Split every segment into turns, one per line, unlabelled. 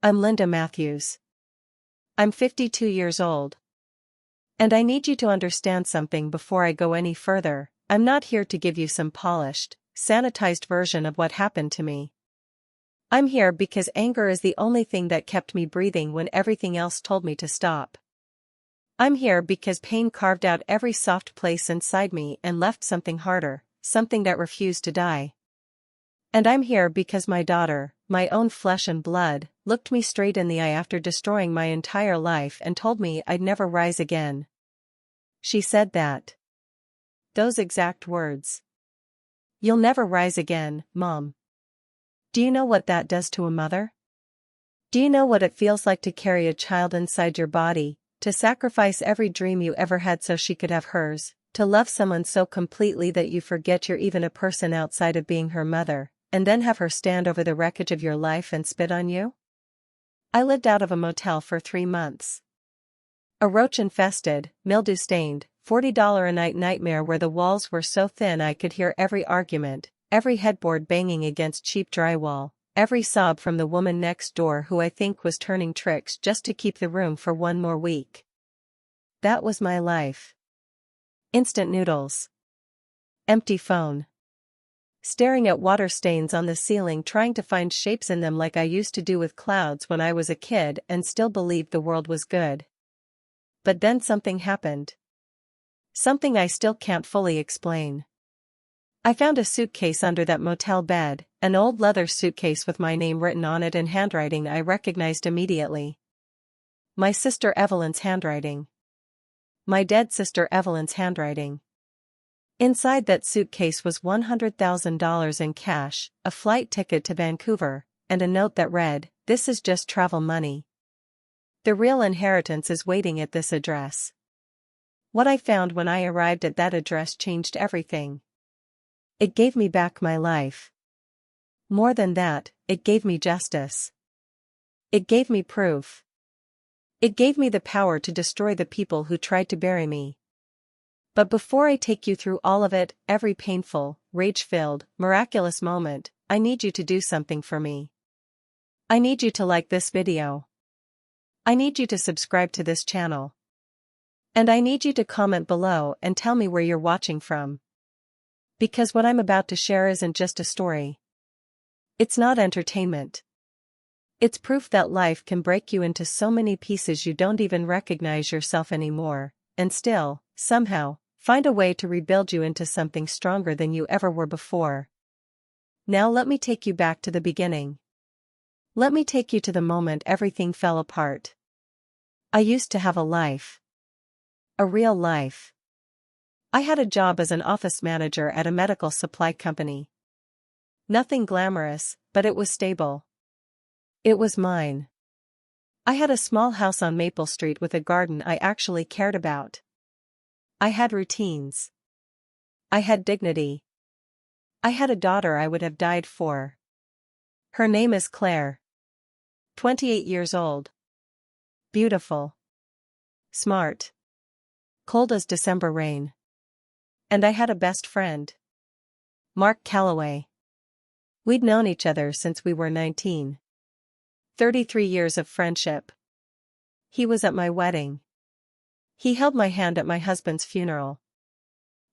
I'm Linda Matthews. I'm 52 years old. And I need you to understand something before I go any further. I'm not here to give you some polished, sanitized version of what happened to me. I'm here because anger is the only thing that kept me breathing when everything else told me to stop. I'm here because pain carved out every soft place inside me and left something harder, something that refused to die. And I'm here because my daughter, my own flesh and blood, looked me straight in the eye after destroying my entire life and told me I'd never rise again. She said that. Those exact words. "You'll never rise again, Mom." Do you know what that does to a mother? Do you know what it feels like to carry a child inside your body, to sacrifice every dream you ever had so she could have hers, to love someone so completely that you forget you're even a person outside of being her mother, and then have her stand over the wreckage of your life and spit on you? I lived out of a motel for 3 months. A roach-infested, mildew-stained, $40 a night nightmare where the walls were so thin I could hear every argument, every headboard banging against cheap drywall, every sob from the woman next door who I think was turning tricks just to keep the room for one more week. That was my life. Instant noodles. Empty phone. Staring at water stains on the ceiling, trying to find shapes in them like I used to do with clouds when I was a kid and still believed the world was good. But then something happened. Something I still can't fully explain. I found a suitcase under that motel bed, an old leather suitcase with my name written on it in handwriting I recognized immediately. My sister Evelyn's handwriting. My dead sister Evelyn's handwriting. Inside that suitcase was $100,000 in cash, a flight ticket to Vancouver, and a note that read, "This is just travel money. The real inheritance is waiting at this address." What I found when I arrived at that address changed everything. It gave me back my life. More than that, it gave me justice. It gave me proof. It gave me the power to destroy the people who tried to bury me. But before I take you through all of it, every painful, rage-filled, miraculous moment, I need you to do something for me. I need you to like this video. I need you to subscribe to this channel. And I need you to comment below and tell me where you're watching from. Because what I'm about to share isn't just a story. It's not entertainment. It's proof that life can break you into so many pieces you don't even recognize yourself anymore, and still, somehow, find a way to rebuild you into something stronger than you ever were before. Now let me take you back to the beginning. Let me take you to the moment everything fell apart. I used to have a life. A real life. I had a job as an office manager at a medical supply company. Nothing glamorous, but it was stable. It was mine. I had a small house on Maple Street with a garden I actually cared about. I had routines. I had dignity. I had a daughter I would have died for. Her name is Claire. 28 years old. Beautiful. Smart. Cold as December rain. And I had a best friend. Mark Calloway. We'd known each other since we were 19. 33 years of friendship. He was at my wedding. He held my hand at my husband's funeral.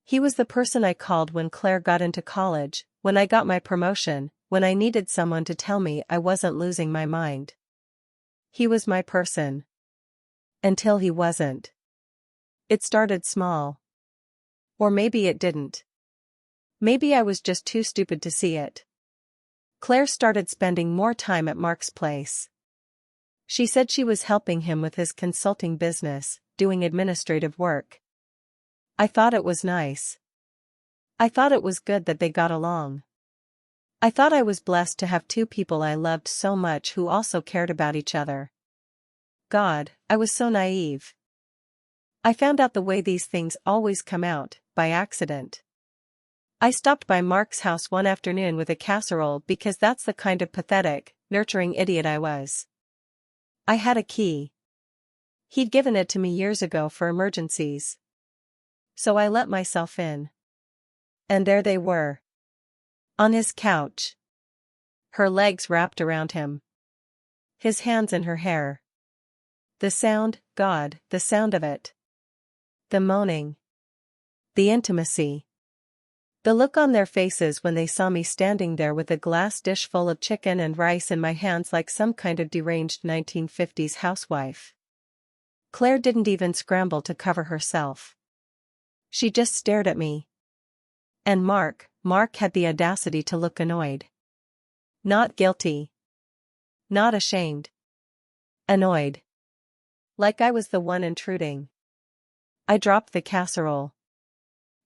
He was the person I called when Claire got into college, when I got my promotion, when I needed someone to tell me I wasn't losing my mind. He was my person. Until he wasn't. It started small. Or maybe it didn't. Maybe I was just too stupid to see it. Claire started spending more time at Mark's place. She said she was helping him with his consulting business, doing administrative work. I thought it was nice. I thought it was good that they got along. I thought I was blessed to have two people I loved so much who also cared about each other. God, I was so naive. I found out the way these things always come out, by accident. I stopped by Mark's house one afternoon with a casserole because that's the kind of pathetic, nurturing idiot I was. I had a key. He'd given it to me years ago for emergencies. So I let myself in. And there they were. On his couch. Her legs wrapped around him. His hands in her hair. The sound, God, the sound of it. The moaning. The intimacy. The look on their faces when they saw me standing there with a glass dish full of chicken and rice in my hands like some kind of deranged 1950s housewife. Claire didn't even scramble to cover herself. She just stared at me. And Mark had the audacity to look annoyed. Not guilty. Not ashamed. Annoyed. Like I was the one intruding. I dropped the casserole.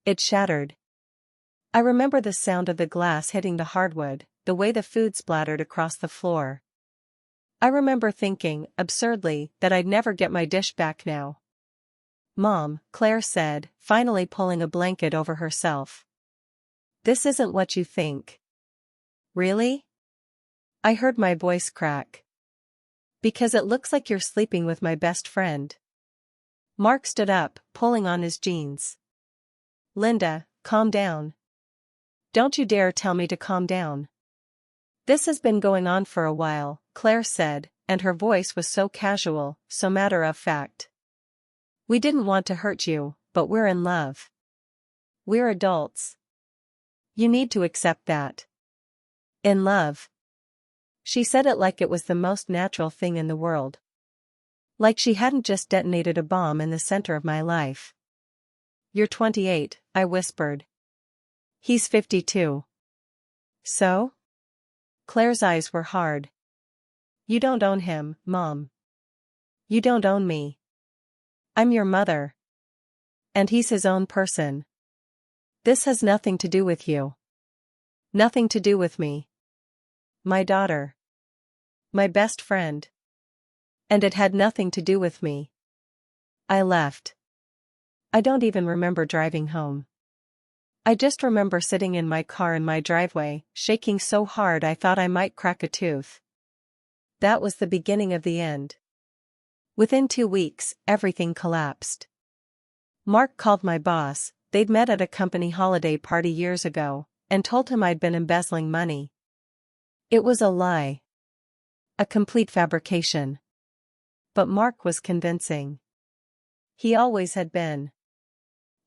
It shattered. I remember the sound of the glass hitting the hardwood, the way the food splattered across the floor. I remember thinking, absurdly, that I'd never get my dish back now. Mom, Claire said, finally pulling a blanket over herself. This isn't what you think. Really? I heard my voice crack. Because it looks like you're sleeping with my best friend. Mark stood up, pulling on his jeans. Linda, calm down. Don't you dare tell me to calm down. This has been going on for a while, Claire said, and her voice was so casual, so matter of fact. We didn't want to hurt you, but we're in love. We're adults. You need to accept that. In love. She said it like it was the most natural thing in the world. Like she hadn't just detonated a bomb in the center of my life. You're 28, I whispered. He's 52. So? Claire's eyes were hard. You don't own him, Mom. You don't own me. I'm your mother. And he's his own person. This has nothing to do with you. Nothing to do with me. My daughter. My best friend. And it had nothing to do with me. I left. I don't even remember driving home. I just remember sitting in my car in my driveway, shaking so hard I thought I might crack a tooth. That was the beginning of the end. Within 2 weeks, everything collapsed. Mark called my boss, they'd met at a company holiday party years ago, and told him I'd been embezzling money. It was a lie. A complete fabrication. But Mark was convincing. He always had been.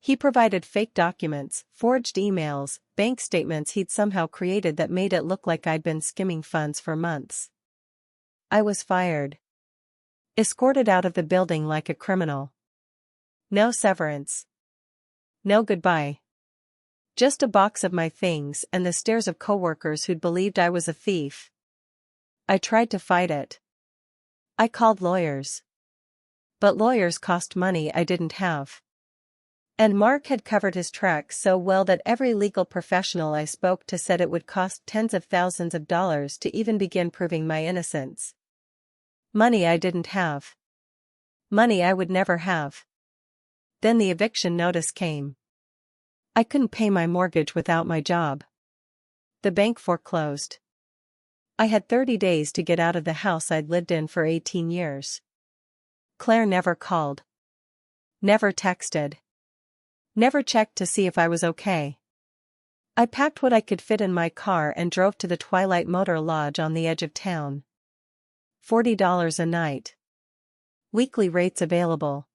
He provided fake documents, forged emails, bank statements he'd somehow created that made it look like I'd been skimming funds for months. I was fired. Escorted out of the building like a criminal. No severance. No goodbye. Just a box of my things and the stares of coworkers who'd believed I was a thief. I tried to fight it. I called lawyers. But lawyers cost money I didn't have. And Mark had covered his tracks so well that every legal professional I spoke to said it would cost tens of thousands of dollars to even begin proving my innocence. Money I didn't have. Money I would never have. Then the eviction notice came. I couldn't pay my mortgage without my job. The bank foreclosed. I had 30 days to get out of the house I'd lived in for 18 years. Claire never called. Never texted. Never checked to see if I was okay. I packed what I could fit in my car and drove to the Twilight Motor Lodge on the edge of town. $40 a night. Weekly rates available.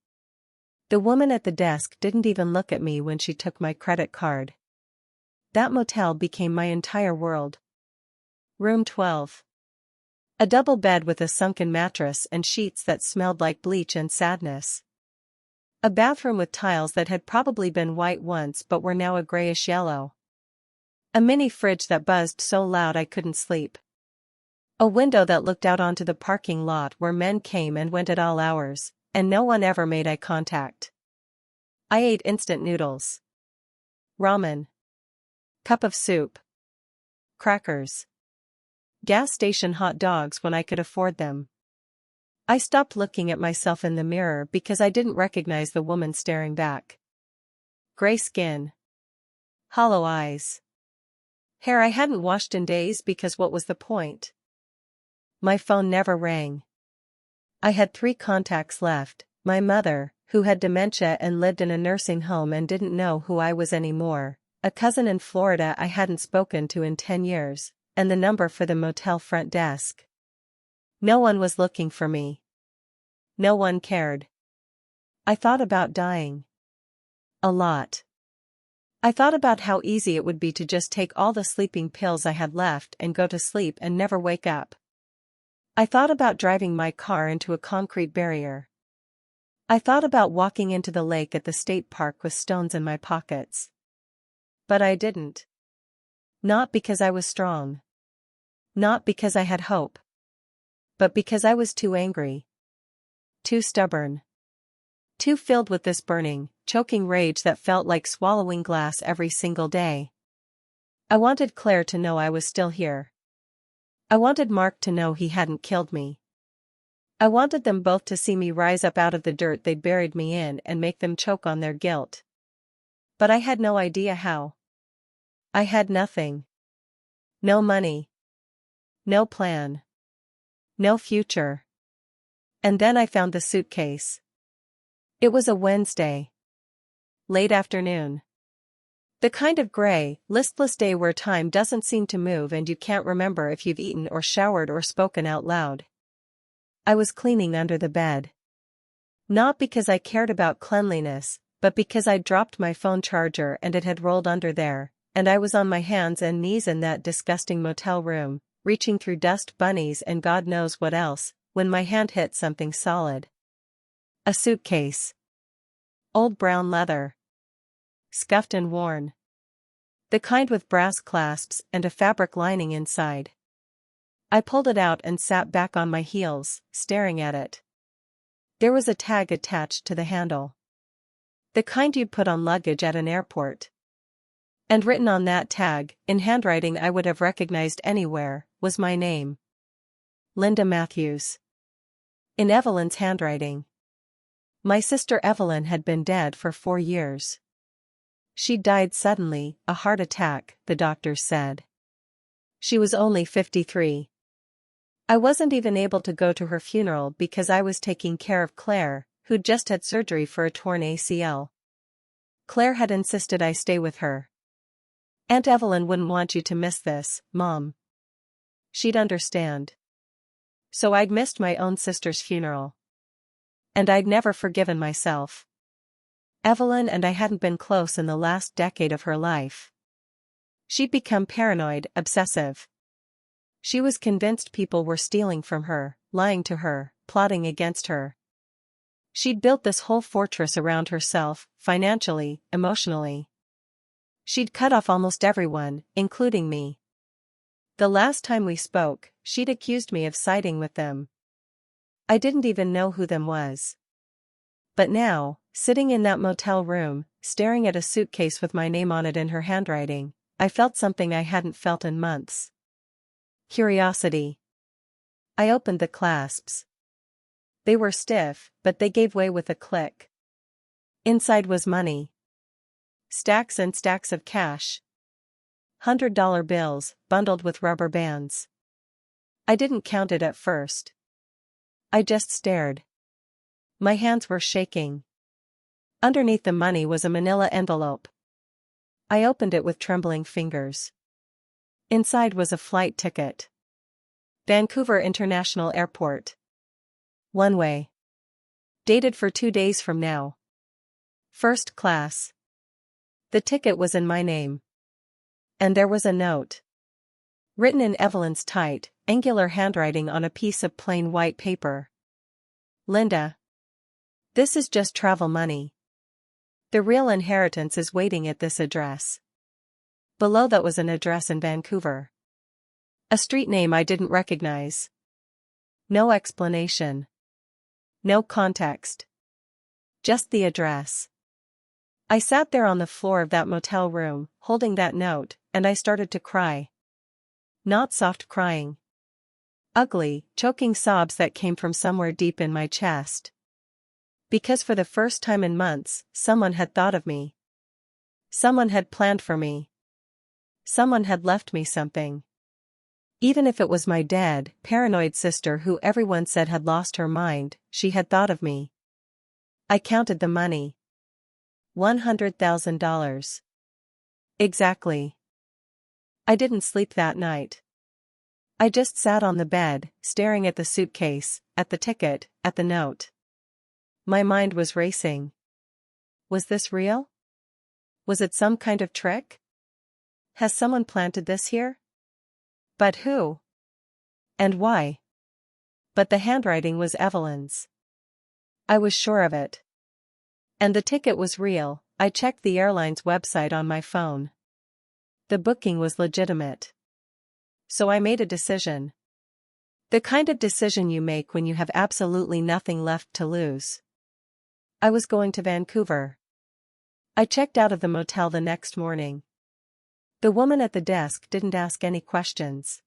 The woman at the desk didn't even look at me when she took my credit card. That motel became my entire world. Room 12. A double bed with a sunken mattress and sheets that smelled like bleach and sadness. A bathroom with tiles that had probably been white once but were now a grayish yellow. A mini fridge that buzzed so loud I couldn't sleep. A window that looked out onto the parking lot where men came and went at all hours, and no one ever made eye contact. I ate instant noodles. Ramen. Cup of soup. Crackers. Gas station hot dogs when I could afford them. I stopped looking at myself in the mirror because I didn't recognize the woman staring back. Gray skin. Hollow eyes. Hair I hadn't washed in days because what was the point? My phone never rang. I had 3 contacts left, my mother, who had dementia and lived in a nursing home and didn't know who I was anymore, a cousin in Florida I hadn't spoken to in 10 years, and the number for the motel front desk. No one was looking for me. No one cared. I thought about dying. A lot. I thought about how easy it would be to just take all the sleeping pills I had left and go to sleep and never wake up. I thought about driving my car into a concrete barrier. I thought about walking into the lake at the state park with stones in my pockets. But I didn't. Not because I was strong. Not because I had hope. But because I was too angry. Too stubborn. Too filled with this burning, choking rage that felt like swallowing glass every single day. I wanted Claire to know I was still here. I wanted Mark to know he hadn't killed me. I wanted them both to see me rise up out of the dirt they'd buried me in and make them choke on their guilt. But I had no idea how. I had nothing. No money. No plan. No future. And then I found the suitcase. It was a Wednesday. Late afternoon. The kind of gray, listless day where time doesn't seem to move and you can't remember if you've eaten or showered or spoken out loud. I was cleaning under the bed. Not because I cared about cleanliness, but because I'd dropped my phone charger and it had rolled under there, and I was on my hands and knees in that disgusting motel room, reaching through dust bunnies and God knows what else, when my hand hit something solid. A suitcase. Old brown leather. Scuffed and worn. The kind with brass clasps and a fabric lining inside. I pulled it out and sat back on my heels, staring at it. There was a tag attached to the handle. The kind you'd put on luggage at an airport. And written on that tag, in handwriting I would have recognized anywhere, was my name. Linda Matthews. In Evelyn's handwriting. My sister Evelyn had been dead for 4 years. She died suddenly, a heart attack, the doctors said. She was only 53. I wasn't even able to go to her funeral because I was taking care of Claire, who'd just had surgery for a torn ACL. Claire had insisted I stay with her. Aunt Evelyn wouldn't want you to miss this, Mom. She'd understand. So I'd missed my own sister's funeral. And I'd never forgiven myself. Evelyn and I hadn't been close in the last decade of her life. She'd become paranoid, obsessive. She was convinced people were stealing from her, lying to her, plotting against her. She'd built this whole fortress around herself, financially, emotionally. She'd cut off almost everyone, including me. The last time we spoke, she'd accused me of siding with them. I didn't even know who them was. But now, sitting in that motel room, staring at a suitcase with my name on it in her handwriting, I felt something I hadn't felt in months. Curiosity. I opened the clasps. They were stiff, but they gave way with a click. Inside was money. Stacks and stacks of cash. $100 bills, bundled with rubber bands. I didn't count it at first. I just stared. My hands were shaking. Underneath the money was a manila envelope. I opened it with trembling fingers. Inside was a flight ticket. Vancouver International Airport. One way. Dated for 2 days from now. First class. The ticket was in my name. And there was a note. Written in Evelyn's tight, angular handwriting on a piece of plain white paper. Linda. This is just travel money. The real inheritance is waiting at this address. Below that was an address in Vancouver. A street name I didn't recognize. No explanation. No context. Just the address. I sat there on the floor of that motel room, holding that note, and I started to cry. Not soft crying. Ugly, choking sobs that came from somewhere deep in my chest. Because for the first time in months, someone had thought of me. Someone had planned for me. Someone had left me something. Even if it was my dead, paranoid sister who everyone said had lost her mind, she had thought of me. I counted the money. $100,000. Exactly. I didn't sleep that night. I just sat on the bed, staring at the suitcase, at the ticket, at the note. My mind was racing. Was this real? Was it some kind of trick? Has someone planted this here? But who? And why? But the handwriting was Evelyn's. I was sure of it. And the ticket was real. I checked the airline's website on my phone. The booking was legitimate. So I made a decision. The kind of decision you make when you have absolutely nothing left to lose. I was going to Vancouver. I checked out of the motel the next morning. The woman at the desk didn't ask any questions.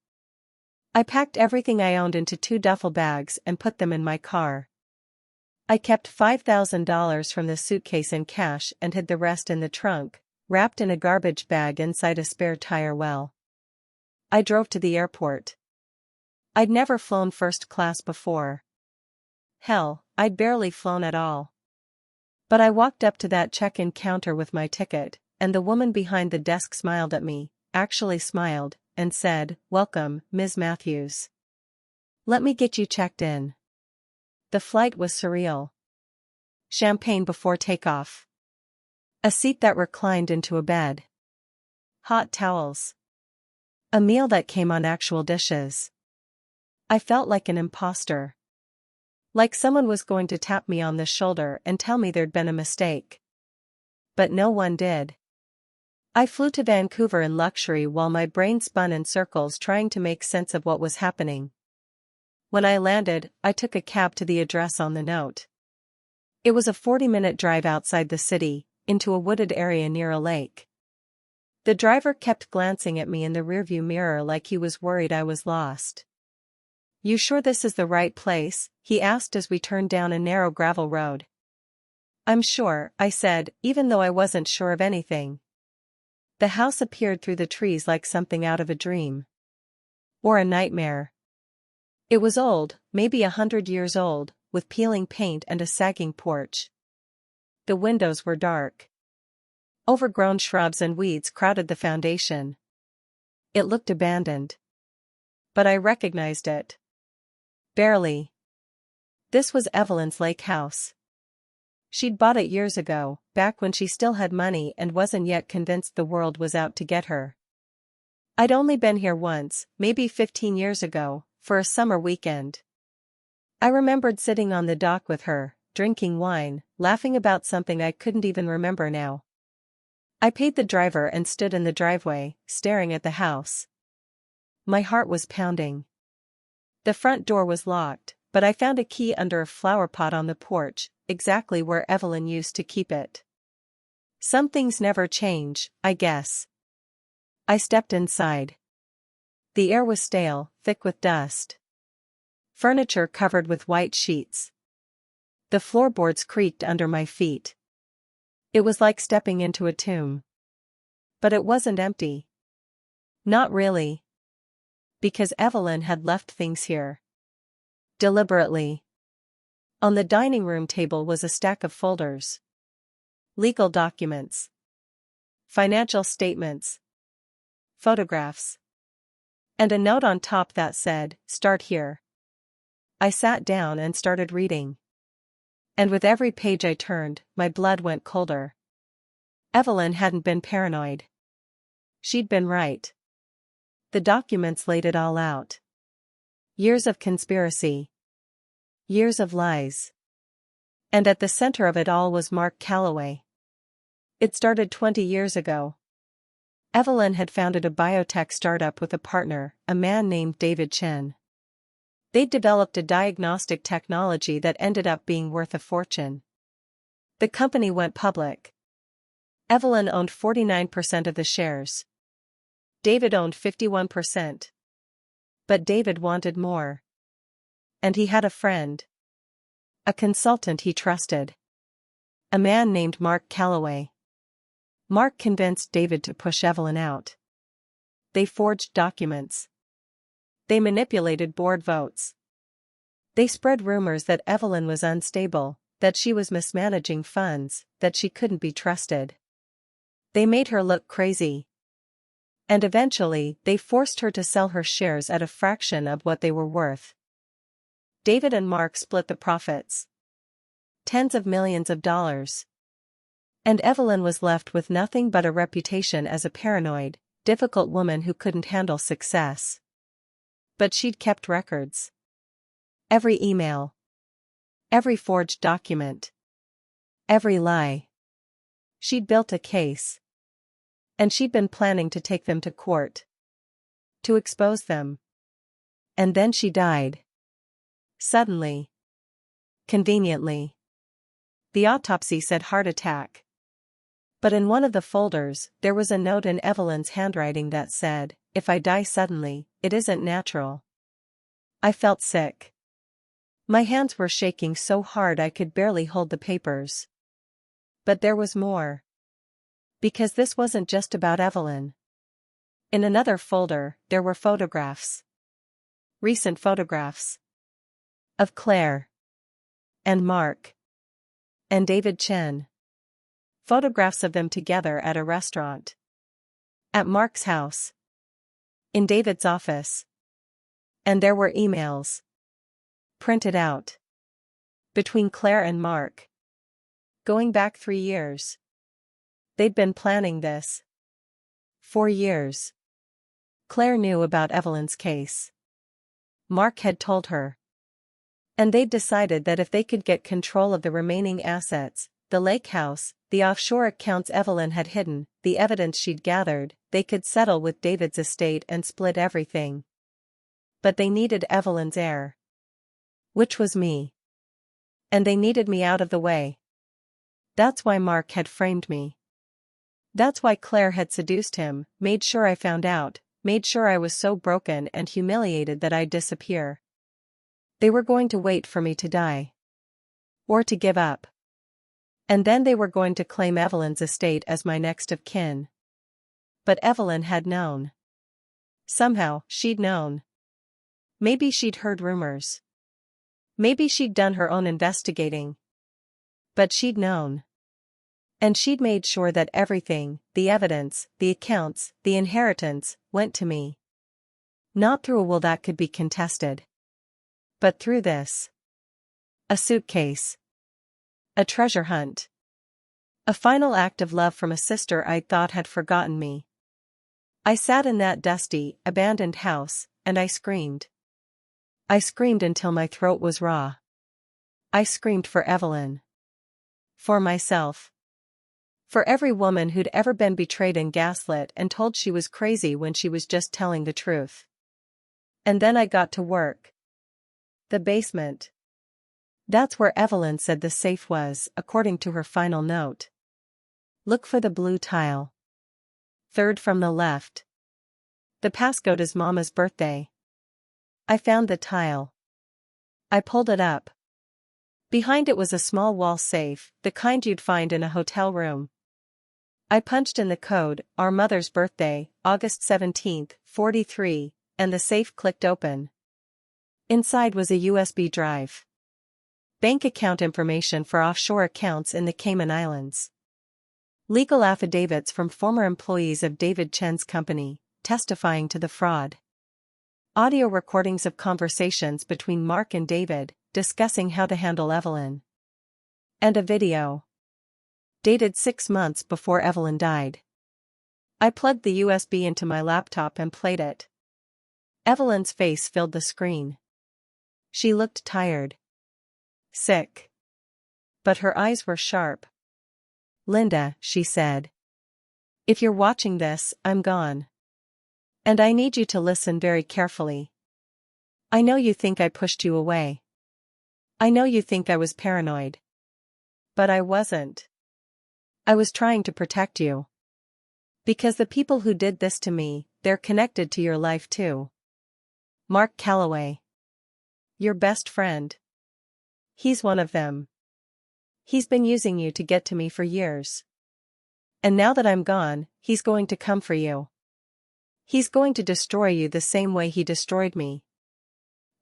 I packed everything I owned into 2 duffel bags and put them in my car. I kept $5,000 from the suitcase in cash and hid the rest in the trunk, wrapped in a garbage bag inside a spare tire well. I drove to the airport. I'd never flown first class before. Hell, I'd barely flown at all. But I walked up to that check-in counter with my ticket, and the woman behind the desk smiled at me, actually smiled, and said, "Welcome, Ms. Matthews. Let me get you checked in." The flight was surreal. Champagne before takeoff. A seat that reclined into a bed. Hot towels. A meal that came on actual dishes. I felt like an imposter. Like someone was going to tap me on the shoulder and tell me there'd been a mistake. But no one did. I flew to Vancouver in luxury while my brain spun in circles trying to make sense of what was happening. When I landed, I took a cab to the address on the note. It was a 40-minute drive outside the city, into a wooded area near a lake. The driver kept glancing at me in the rearview mirror like he was worried I was lost. "You sure this is the right place?" he asked as we turned down a narrow gravel road. "I'm sure," I said, even though I wasn't sure of anything. The house appeared through the trees like something out of a dream. Or a nightmare. It was old, maybe 100 years old, with peeling paint and a sagging porch. The windows were dark. Overgrown shrubs and weeds crowded the foundation. It looked abandoned. But I recognized it. Barely. This was Evelyn's lake house. She'd bought it years ago, back when she still had money and wasn't yet convinced the world was out to get her. I'd only been here once, maybe 15 years ago, for a summer weekend. I remembered sitting on the dock with her, drinking wine, laughing about something I couldn't even remember now. I paid the driver and stood in the driveway, staring at the house. My heart was pounding. The front door was locked, but I found a key under a flower pot on the porch, exactly where Evelyn used to keep it. Some things never change, I guess. I stepped inside. The air was stale, thick with dust. Furniture covered with white sheets. The floorboards creaked under my feet. It was like stepping into a tomb. But it wasn't empty. Not really. Because Evelyn had left things here. Deliberately. On the dining room table was a stack of folders. Legal documents. Financial statements. Photographs. And a note on top that said, "Start here." I sat down and started reading. And with every page I turned, my blood went colder. Evelyn hadn't been paranoid. She'd been right. The documents laid it all out. Years of conspiracy. Years of lies. And at the center of it all was Mark Calloway. It started 20 years ago. Evelyn had founded a biotech startup with a partner, a man named David Chen. They'd developed a diagnostic technology that ended up being worth a fortune. The company went public. Evelyn owned 49% of the shares. David owned 51%. But David wanted more. And he had a friend. A consultant he trusted. A man named Mark Calloway. Mark convinced David to push Evelyn out. They forged documents. They manipulated board votes. They spread rumors that Evelyn was unstable, that she was mismanaging funds, that she couldn't be trusted. They made her look crazy. And eventually, they forced her to sell her shares at a fraction of what they were worth. David and Mark split the profits. Tens of millions of dollars. And Evelyn was left with nothing but a reputation as a paranoid, difficult woman who couldn't handle success. But she'd kept records. Every email. Every forged document. Every lie. She'd built a case. And she'd been planning to take them to court. To expose them. And then she died. Suddenly. Conveniently. The autopsy said heart attack. But in one of the folders, there was a note in Evelyn's handwriting that said, "If I die suddenly, it isn't natural." I felt sick. My hands were shaking so hard I could barely hold the papers. But there was more. Because this wasn't just about Evelyn. In another folder, there were photographs. Recent photographs. Of Claire. And Mark. And David Chen. Photographs of them together at a restaurant. At Mark's house. In David's office. And there were emails. Printed out. Between Claire and Mark. Going back 3 years. They'd been planning this. 4 years. Claire knew about Evelyn's case. Mark had told her. And they'd decided that if they could get control of the remaining assets, the lake house, the offshore accounts Evelyn had hidden, the evidence she'd gathered, they could settle with David's estate and split everything. But they needed Evelyn's heir. Which was me. And they needed me out of the way. That's why Mark had framed me. That's why Claire had seduced him, made sure I found out, made sure I was so broken and humiliated that I'd disappear. They were going to wait for me to die. Or to give up. And then they were going to claim Evelyn's estate as my next of kin. But Evelyn had known. Somehow, she'd known. Maybe she'd heard rumors. Maybe she'd done her own investigating. But she'd known. And she'd made sure that everything, the evidence, the accounts, the inheritance, went to me. Not through a will that could be contested. But through this. A suitcase. A treasure hunt. A final act of love from a sister I'd thought had forgotten me. I sat in that dusty, abandoned house, and I screamed. I screamed until my throat was raw. I screamed for Evelyn. For myself. For every woman who'd ever been betrayed and gaslit and told she was crazy when she was just telling the truth. And then I got to work. The basement. That's where Evelyn said the safe was, according to her final note. Look for the blue tile. Third from the left. The passcode is Mama's birthday. I found the tile. I pulled it up. Behind it was a small wall safe, the kind you'd find in a hotel room. I punched in the code, our mother's birthday, August 17th, 43, and the safe clicked open. Inside was a USB drive. Bank account information for offshore accounts in the Cayman Islands. Legal affidavits from former employees of David Chen's company, testifying to the fraud. Audio recordings of conversations between Mark and David, discussing how to handle Evelyn. And a video. Dated 6 months before Evelyn died. I plugged the USB into my laptop and played it. Evelyn's face filled the screen. She looked tired. Sick. But her eyes were sharp. "Linda," she said. "If you're watching this, I'm gone. And I need you to listen very carefully. I know you think I pushed you away. I know you think I was paranoid. But I wasn't. I was trying to protect you. Because the people who did this to me, they're connected to your life too. Mark Calloway. Your best friend. He's one of them. He's been using you to get to me for years. And now that I'm gone, he's going to come for you. He's going to destroy you the same way he destroyed me.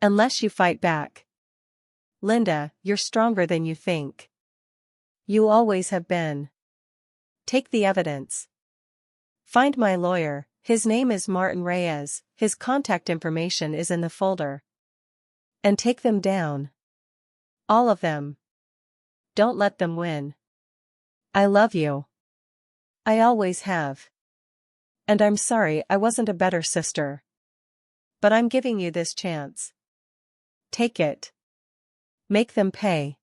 Unless you fight back. Linda, you're stronger than you think. You always have been. Take the evidence. Find my lawyer, His name is Martin Reyes, his contact information is in the folder. And take them down. All of them. Don't let them win. I love you. I always have. And I'm sorry I wasn't a better sister. But I'm giving you this chance. Take it. Make them pay.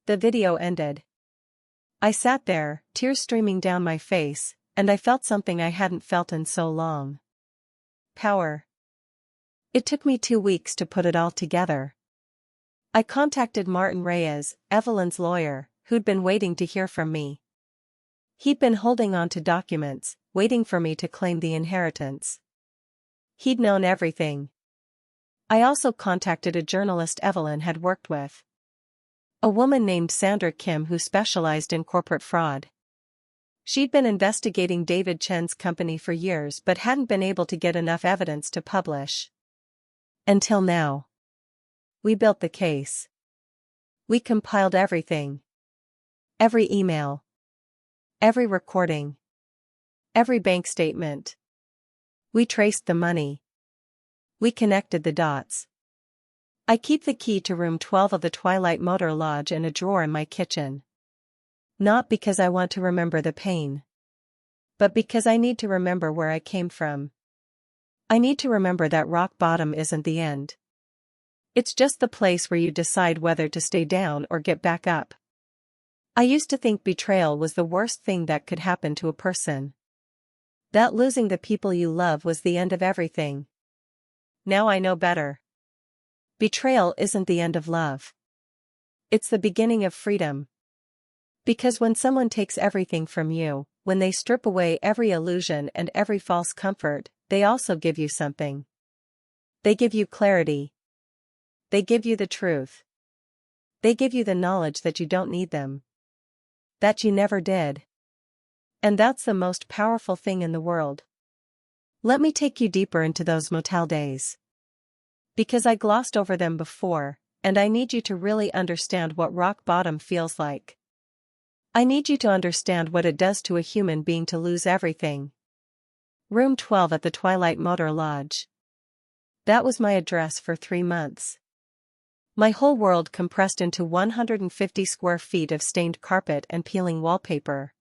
The video ended. I sat there, tears streaming down my face, and I felt something I hadn't felt in so long. Power. It took me 2 weeks to put it all together. I contacted Martin Reyes, Evelyn's lawyer, who'd been waiting to hear from me. He'd been holding on to documents, waiting for me to claim the inheritance. He'd known everything. I also contacted a journalist Evelyn had worked with. A woman named Sandra Kim who specialized in corporate fraud. She'd been investigating David Chen's company for years but hadn't been able to get enough evidence to publish. Until now. We built the case. We compiled everything. Every email. Every recording. Every bank statement. We traced the money. We connected the dots. I keep the key to room 12 of the Twilight Motor Lodge in a drawer in my kitchen. Not because I want to remember the pain. But because I need to remember where I came from. I need to remember that rock bottom isn't the end. It's just the place where you decide whether to stay down or get back up. I used to think betrayal was the worst thing that could happen to a person. That losing the people you love was the end of everything. Now I know better. Betrayal isn't the end of love. It's the beginning of freedom. Because when someone takes everything from you, when they strip away every illusion and every false comfort, they also give you something. They give you clarity. They give you the truth. They give you the knowledge that you don't need them. That you never did. And that's the most powerful thing in the world. Let me take you deeper into those motel days. Because I glossed over them before, and I need you to really understand what rock bottom feels like. I need you to understand what it does to a human being to lose everything. Room 12 at the Twilight Motor Lodge. That was my address for 3 months. My whole world compressed into 150 square feet of stained carpet and peeling wallpaper.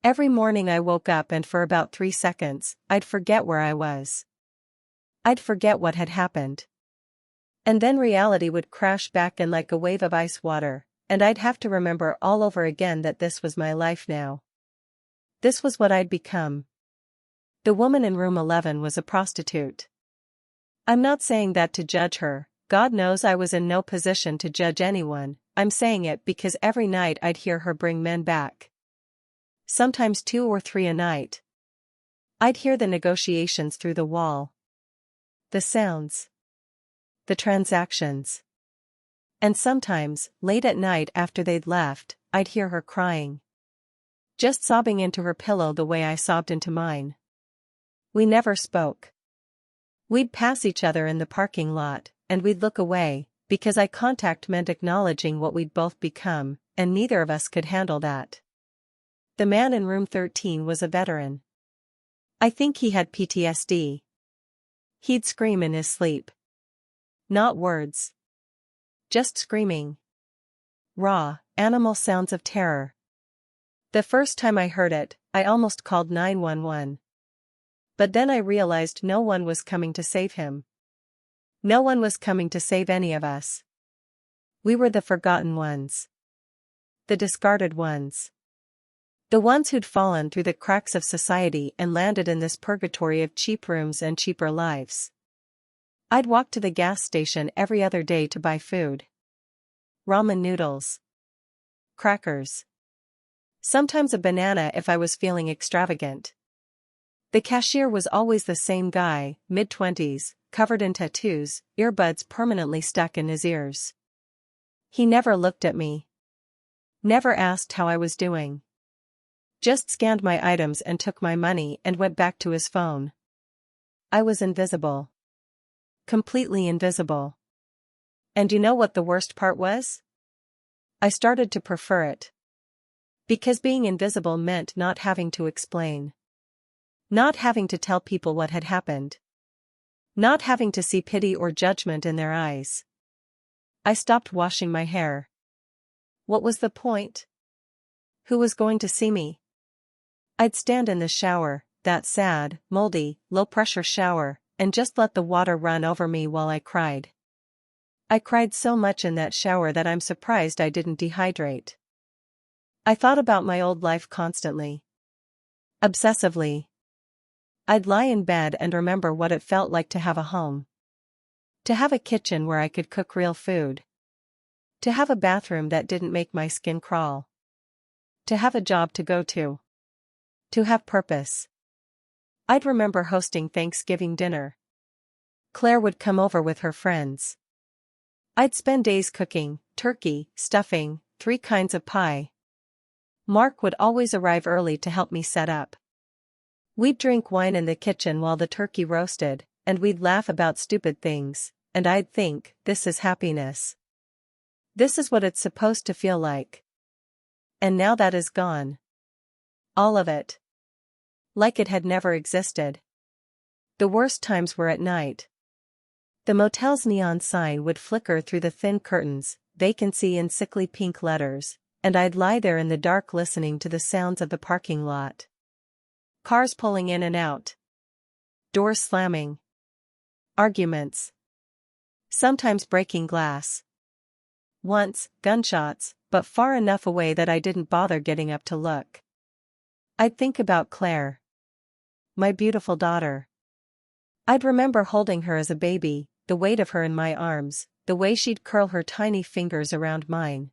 Every morning I woke up and for about 3 seconds, I'd forget where I was. I'd forget what had happened. And then reality would crash back in like a wave of ice water, and I'd have to remember all over again that this was my life now. This was what I'd become. The woman in room 11 was a prostitute. I'm not saying that to judge her. God knows I was in no position to judge anyone. I'm saying it because every night I'd hear her bring men back. Sometimes 2 or 3 a night. I'd hear the negotiations through the wall. The sounds. The transactions. And sometimes, late at night after they'd left, I'd hear her crying. Just sobbing into her pillow the way I sobbed into mine. We never spoke. We'd pass each other in the parking lot, and we'd look away, because eye contact meant acknowledging what we'd both become, and neither of us could handle that. The man in room 13 was a veteran. I think he had PTSD. He'd scream in his sleep. Not words. Just screaming. Raw, animal sounds of terror. The first time I heard it, I almost called 911. But then I realized no one was coming to save him. No one was coming to save any of us. We were the forgotten ones. The discarded ones. The ones who'd fallen through the cracks of society and landed in this purgatory of cheap rooms and cheaper lives. I'd walk to the gas station every other day to buy food. Ramen noodles. Crackers. Sometimes a banana if I was feeling extravagant. The cashier was always the same guy, mid-20s, covered in tattoos, earbuds permanently stuck in his ears. He never looked at me. Never asked how I was doing. Just scanned my items and took my money and went back to his phone. I was invisible. Completely invisible. And you know what the worst part was? I started to prefer it. Because being invisible meant not having to explain. Not having to tell people what had happened. Not having to see pity or judgment in their eyes. I stopped washing my hair. What was the point? Who was going to see me? I'd stand in the shower, that sad, moldy, low-pressure shower, and just let the water run over me while I cried. I cried so much in that shower that I'm surprised I didn't dehydrate. I thought about my old life constantly. Obsessively. I'd lie in bed and remember what it felt like to have a home. To have a kitchen where I could cook real food. To have a bathroom that didn't make my skin crawl. To have a job to go to. To have purpose. I'd remember hosting Thanksgiving dinner. Claire would come over with her friends. I'd spend days cooking, turkey, stuffing, 3 kinds of pie. Mark would always arrive early to help me set up. We'd drink wine in the kitchen while the turkey roasted, and we'd laugh about stupid things, and I'd think, this is happiness. This is what it's supposed to feel like. And now that is gone. All of it. Like it had never existed. The worst times were at night. The motel's neon sign would flicker through the thin curtains, vacancy in sickly pink letters, and I'd lie there in the dark listening to the sounds of the parking lot. Cars pulling in and out. Doors slamming. Arguments. Sometimes breaking glass. Once, gunshots, but far enough away that I didn't bother getting up to look. I'd think about Claire. My beautiful daughter. I'd remember holding her as a baby, the weight of her in my arms, the way she'd curl her tiny fingers around mine.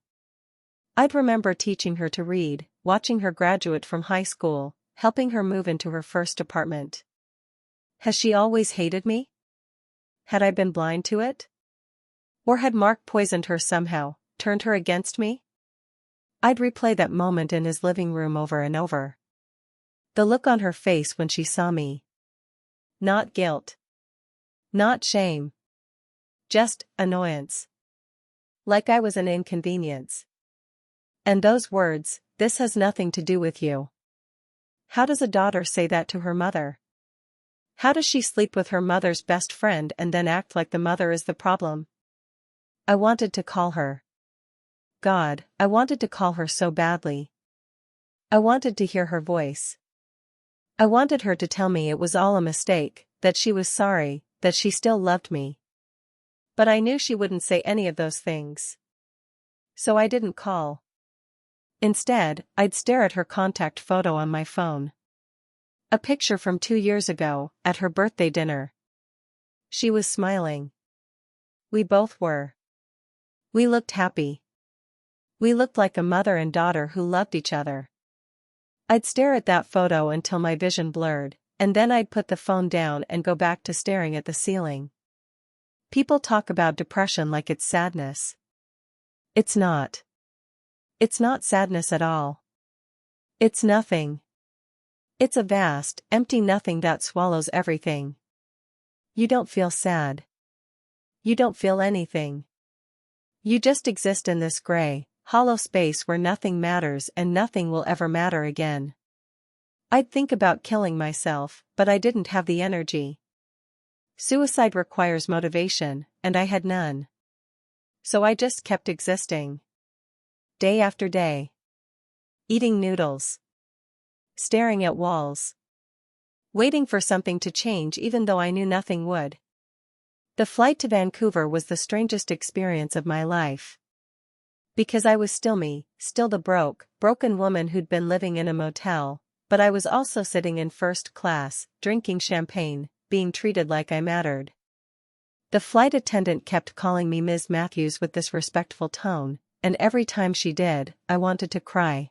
I'd remember teaching her to read, watching her graduate from high school, helping her move into her first apartment. Has she always hated me? Had I been blind to it? Or had Mark poisoned her somehow, turned her against me? I'd replay that moment in his living room over and over. The look on her face when she saw me. Not guilt. Not shame. Just annoyance. Like I was an inconvenience. And those words, this has nothing to do with you. How does a daughter say that to her mother? How does she sleep with her mother's best friend and then act like the mother is the problem? I wanted to call her. God, I wanted to call her so badly. I wanted to hear her voice. I wanted her to tell me it was all a mistake, that she was sorry, that she still loved me. But I knew she wouldn't say any of those things. So I didn't call. Instead, I'd stare at her contact photo on my phone. A picture from 2 years ago, at her birthday dinner. She was smiling. We both were. We looked happy. We looked like a mother and daughter who loved each other. I'd stare at that photo until my vision blurred, and then I'd put the phone down and go back to staring at the ceiling. People talk about depression like it's sadness. It's not. It's not sadness at all. It's nothing. It's a vast, empty nothing that swallows everything. You don't feel sad. You don't feel anything. You just exist in this gray, hollow space where nothing matters and nothing will ever matter again. I'd think about killing myself, but I didn't have the energy. Suicide requires motivation, and I had none. So I just kept existing. Day after day. Eating noodles. Staring at walls. Waiting for something to change even though I knew nothing would. The flight to Vancouver was the strangest experience of my life. Because I was still me, still the broken woman who'd been living in a motel, but I was also sitting in first class, drinking champagne, being treated like I mattered. The flight attendant kept calling me Ms. Matthews with this respectful tone, and every time she did, I wanted to cry.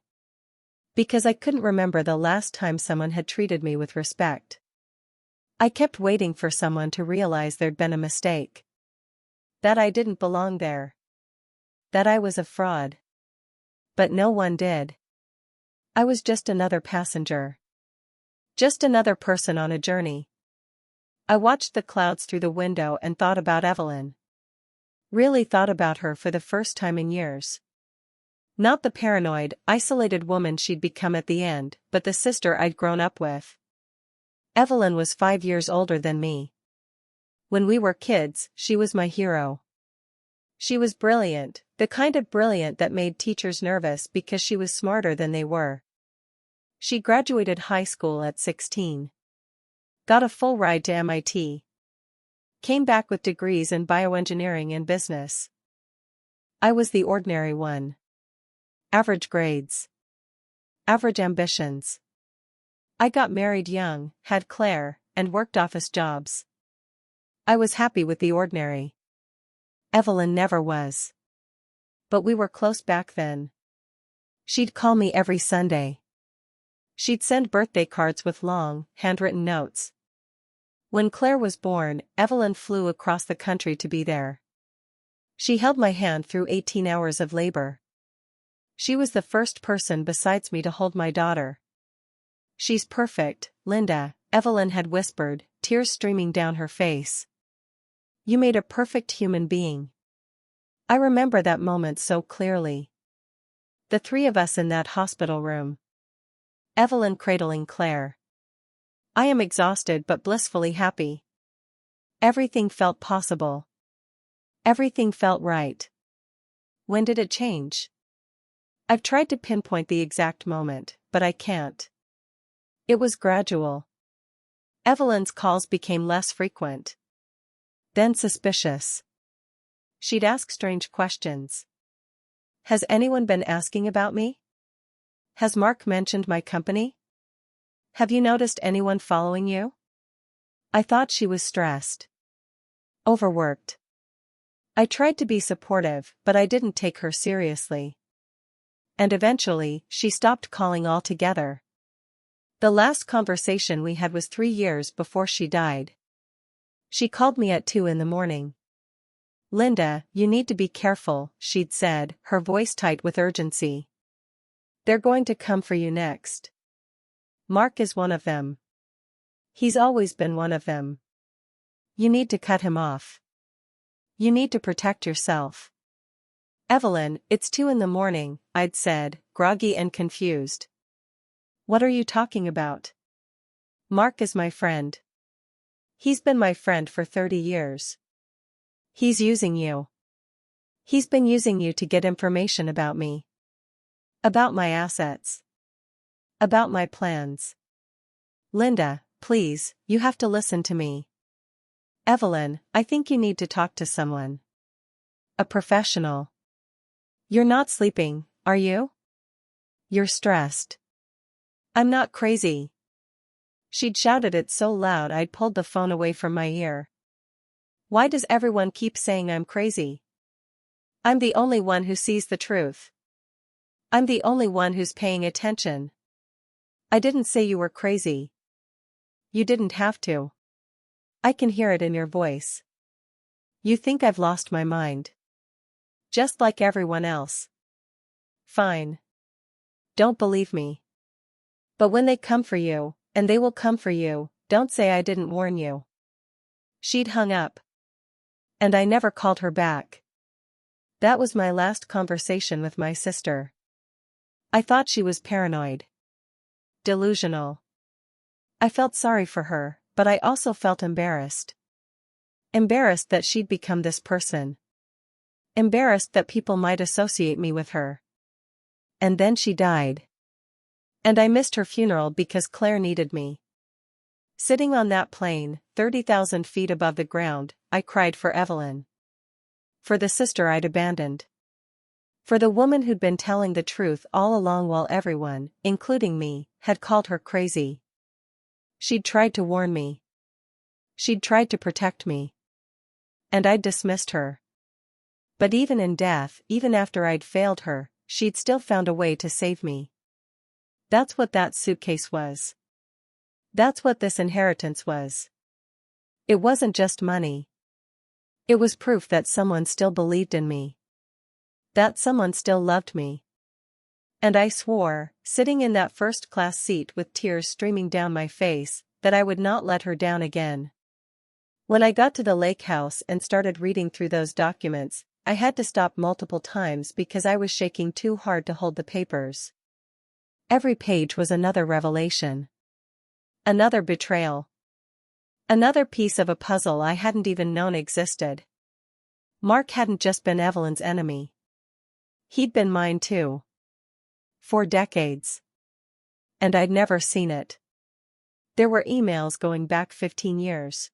Because I couldn't remember the last time someone had treated me with respect. I kept waiting for someone to realize there'd been a mistake. That I didn't belong there. That I was a fraud. But no one did. I was just another passenger. Just another person on a journey. I watched the clouds through the window and thought about Evelyn. Really thought about her for the first time in years. Not the paranoid, isolated woman she'd become at the end, but the sister I'd grown up with. Evelyn was 5 years older than me. When we were kids, she was my hero. She was brilliant, the kind of brilliant that made teachers nervous because she was smarter than they were. She graduated high school at 16. Got a full ride to MIT. Came back with degrees in bioengineering and business. I was the ordinary one. Average grades. Average ambitions. I got married young, had Claire, and worked office jobs. I was happy with the ordinary. Evelyn never was. But we were close back then. She'd call me every Sunday. She'd send birthday cards with long, handwritten notes. When Claire was born, Evelyn flew across the country to be there. She held my hand through 18 hours of labor. She was the first person besides me to hold my daughter. "She's perfect, Linda," Evelyn had whispered, tears streaming down her face. "You made a perfect human being." I remember that moment so clearly. The three of us in that hospital room. Evelyn cradling Claire. I am exhausted but blissfully happy. Everything felt possible. Everything felt right. When did it change? I've tried to pinpoint the exact moment, but I can't. It was gradual. Evelyn's calls became less frequent. Then suspicious. She'd ask strange questions. "Has anyone been asking about me? Has Mark mentioned my company? Have you noticed anyone following you?" I thought she was stressed. Overworked. I tried to be supportive, but I didn't take her seriously. And eventually, she stopped calling altogether. The last conversation we had was 3 years before she died. She called me at 2 in the morning. "Linda, you need to be careful," she'd said, her voice tight with urgency. "They're going to come for you next. Mark is one of them. He's always been one of them. You need to cut him off. You need to protect yourself." "Evelyn, it's 2 in the morning," I'd said, groggy and confused. "What are you talking about?" "Mark is my friend. He's been my friend for 30 years. He's using you. He's been using you to get information about me. About my assets. About my plans. Linda, please, you have to listen to me. Evelyn, I think you need to talk to someone. A professional. You're not sleeping, are you? You're stressed." "I'm not crazy." She'd shouted it so loud I'd pulled the phone away from my ear. "Why does everyone keep saying I'm crazy? I'm the only one who sees the truth. I'm the only one who's paying attention. I didn't say you were crazy. You didn't have to. I can hear it in your voice. You think I've lost my mind. Just like everyone else. Fine. Don't believe me. But when they come for you, and they will come for you, don't say I didn't warn you." She'd hung up. And I never called her back. That was my last conversation with my sister. I thought she was paranoid. Delusional. I felt sorry for her, but I also felt embarrassed. Embarrassed that she'd become this person. Embarrassed that people might associate me with her. And then she died. And I missed her funeral because Claire needed me. Sitting on that plane, 30,000 feet above the ground, I cried for Evelyn. For the sister I'd abandoned. For the woman who'd been telling the truth all along while everyone, including me, had called her crazy. She'd tried to warn me. She'd tried to protect me. And I'd dismissed her. But even in death, even after I'd failed her, she'd still found a way to save me. That's what that suitcase was. That's what this inheritance was. It wasn't just money. It was proof that someone still believed in me. That someone still loved me. And I swore, sitting in that first-class seat with tears streaming down my face, that I would not let her down again. When I got to the lake house and started reading through those documents, I had to stop multiple times because I was shaking too hard to hold the papers. Every page was another revelation. Another betrayal. Another piece of a puzzle I hadn't even known existed. Mark hadn't just been Evelyn's enemy. He'd been mine too. For decades. And I'd never seen it. There were emails going back 15 years.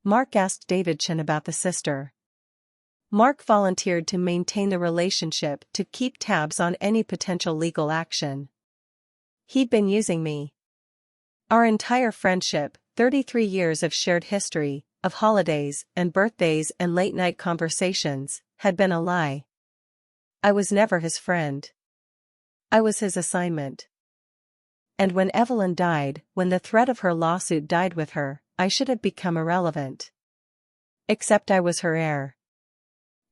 Mark asked David Chen about the sister. Mark volunteered to maintain the relationship, to keep tabs on any potential legal action. He'd been using me. Our entire friendship, 33 years of shared history, of holidays and birthdays and late-night conversations, had been a lie. I was never his friend. I was his assignment. And when Evelyn died, when the threat of her lawsuit died with her, I should have become irrelevant. Except I was her heir.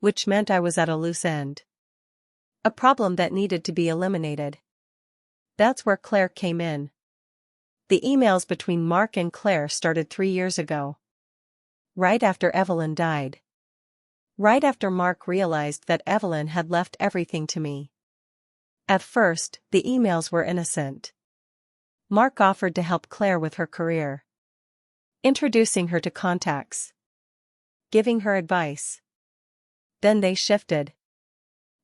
Which meant I was at a loose end. A problem that needed to be eliminated. That's where Claire came in. The emails between Mark and Claire started 3 years ago. Right after Evelyn died. Right after Mark realized that Evelyn had left everything to me. At first, the emails were innocent. Mark offered to help Claire with her career. Introducing her to contacts. Giving her advice. Then they shifted.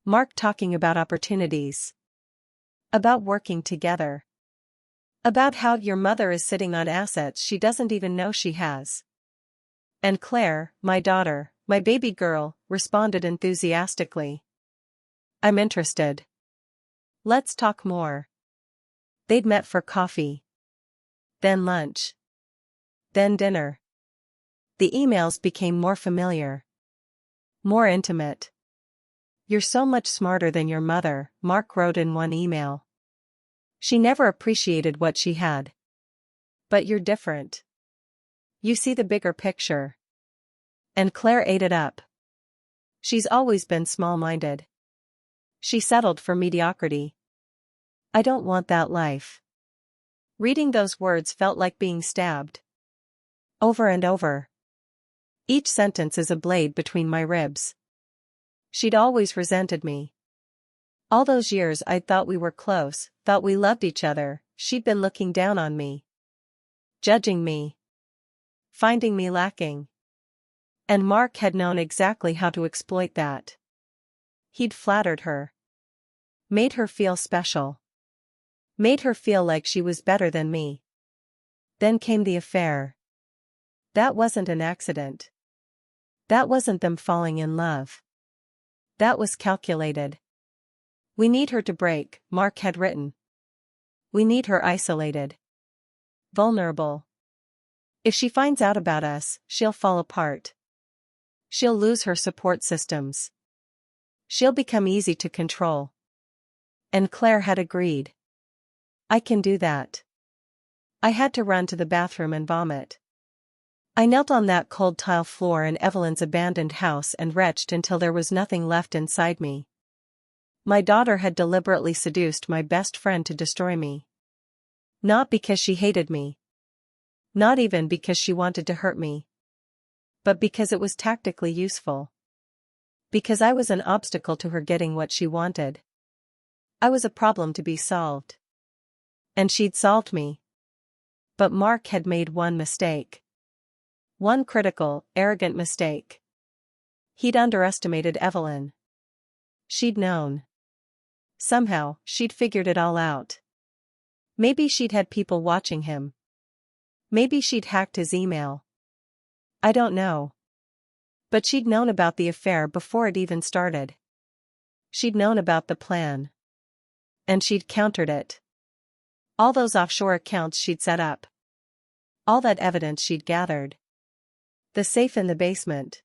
Mark talking about opportunities. About working together. About how your mother is sitting on assets she doesn't even know she has. And Claire, my daughter, my baby girl, responded enthusiastically. I'm interested. Let's talk more. They'd met for coffee. Then lunch. Then dinner. The emails became more familiar. More intimate. You're so much smarter than your mother, Mark wrote in one email. She never appreciated what she had. But you're different. You see the bigger picture. And Claire ate it up. She's always been small-minded. She settled for mediocrity. I don't want that life. Reading those words felt like being stabbed. Over and over. Each sentence is a blade between my ribs. She'd always resented me. All those years I'd thought we were close, thought we loved each other, she'd been looking down on me. Judging me. Finding me lacking. And Mark had known exactly how to exploit that. He'd flattered her. Made her feel special. Made her feel like she was better than me. Then came the affair. That wasn't an accident. That wasn't them falling in love. That was calculated. We need her to break, Mark had written. We need her isolated. Vulnerable. If she finds out about us, she'll fall apart. She'll lose her support systems. She'll become easy to control. And Claire had agreed. I can do that. I had to run to the bathroom and vomit. I knelt on that cold tile floor in Evelyn's abandoned house and retched until there was nothing left inside me. My daughter had deliberately seduced my best friend to destroy me. Not because she hated me. Not even because she wanted to hurt me. But because it was tactically useful. Because I was an obstacle to her getting what she wanted. I was a problem to be solved. And she'd solved me. But Mark had made one mistake. One critical, arrogant mistake. He'd underestimated Evelyn. She'd known. Somehow, she'd figured it all out. Maybe she'd had people watching him. Maybe she'd hacked his email. I don't know. But she'd known about the affair before it even started. She'd known about the plan. And she'd countered it. All those offshore accounts she'd set up. All that evidence she'd gathered. The safe in the basement.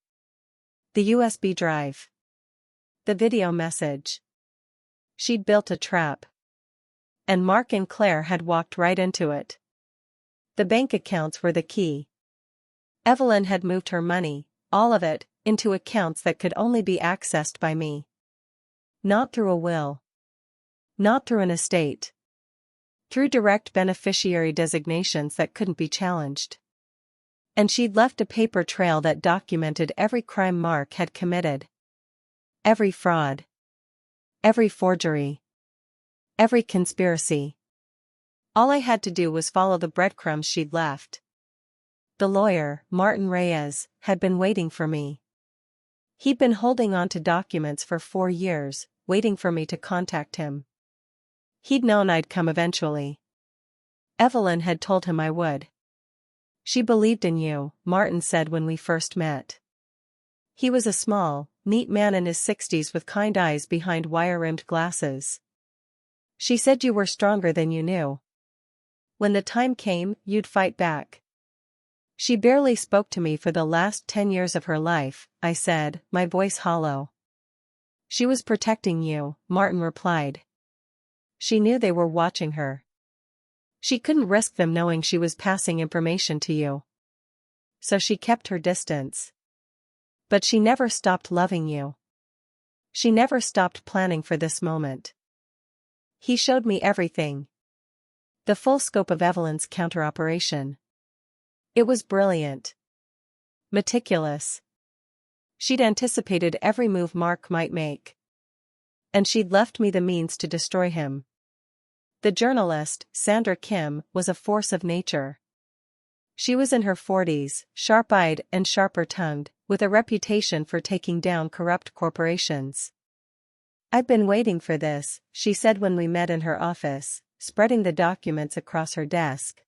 The USB drive. The video message. She'd built a trap. And Mark and Claire had walked right into it. The bank accounts were the key. Evelyn had moved her money, all of it, into accounts that could only be accessed by me. Not through a will. Not through an estate. Through direct beneficiary designations that couldn't be challenged. And she'd left a paper trail that documented every crime Mark had committed. Every fraud. Every forgery. Every conspiracy. All I had to do was follow the breadcrumbs she'd left. The lawyer, Martin Reyes, had been waiting for me. He'd been holding on to documents for 4 years, waiting for me to contact him. He'd known I'd come eventually. Evelyn had told him I would. She believed in you, Martin said when we first met. He was a small, neat man in his 60s with kind eyes behind wire-rimmed glasses. She said you were stronger than you knew. When the time came, you'd fight back. She barely spoke to me for the last 10 years of her life, I said, my voice hollow. She was protecting you, Martin replied. She knew they were watching her. She couldn't risk them knowing she was passing information to you. So she kept her distance. But she never stopped loving you. She never stopped planning for this moment. He showed me everything. The full scope of Evelyn's counter-operation. It was brilliant. Meticulous. She'd anticipated every move Mark might make. And she'd left me the means to destroy him. The journalist, Sandra Kim, was a force of nature. She was in her 40s, sharp-eyed and sharper-tongued, with a reputation for taking down corrupt corporations. I've been waiting for this, she said when we met in her office, spreading the documents across her desk.